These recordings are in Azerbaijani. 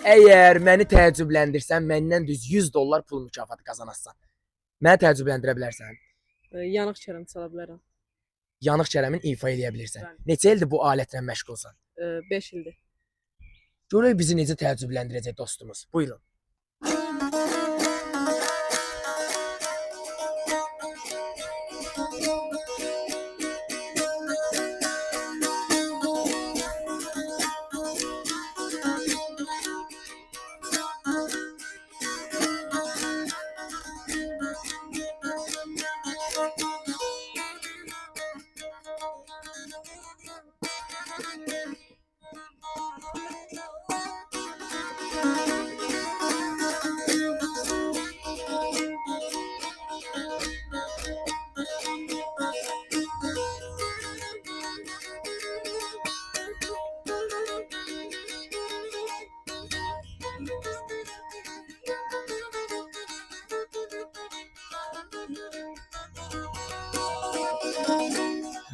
Əgər məni təəccübləndirsən, məndən düz 100 dollar pul mükafatı qazanarsan. Məni təəccübləndirə bilərsən. Yanıq kərəm çala bilərəm. Yanıq kərəmin ifa eləyə bilirsən. Bəli. Neçə ildir bu alətlə məşğulsan? 5 ildir. Görək bizi necə təəccübləndirəcək dostumuz. Buyurun.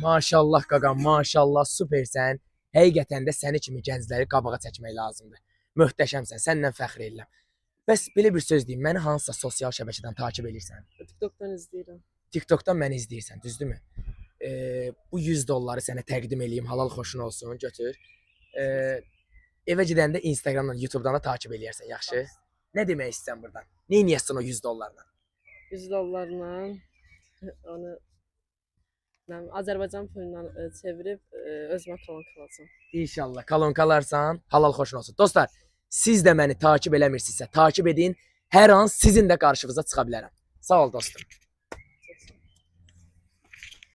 Maşallah qaqam, maşallah, supersən. Həqiqətən də səni kimi gəncləri qabağa çəkmək lazımdır. Möhtəşəmsən, səndən fəxr edirəm. Bəs belə bir söz deyim, məni hansısa sosial şəbəkədən takib edirsən? TikTok'dan izləyirəm. TikTok'dan məni izləyirsən, düzdürmü? Bu 100 dolları sənə təqdim eləyim, halal xoşun olsun, götür. Evə gedəndə Instagramdan, YouTube'dan da takib eləyərsən, yaxşı? Nə demək istəyirsən buradan? Nə edəsən o 100 dollarla? 100 dollarla onu Azərbaycan pulundan çevirib özümə kolonka alacağam. İnşallah kolonkalarsan, halal xoşun olsun. Dostlar, siz də məni takib eləmirsinizsə, takib edin. Hər an sizin də qarşınıza çıxa bilərəm. Sağ ol dostum.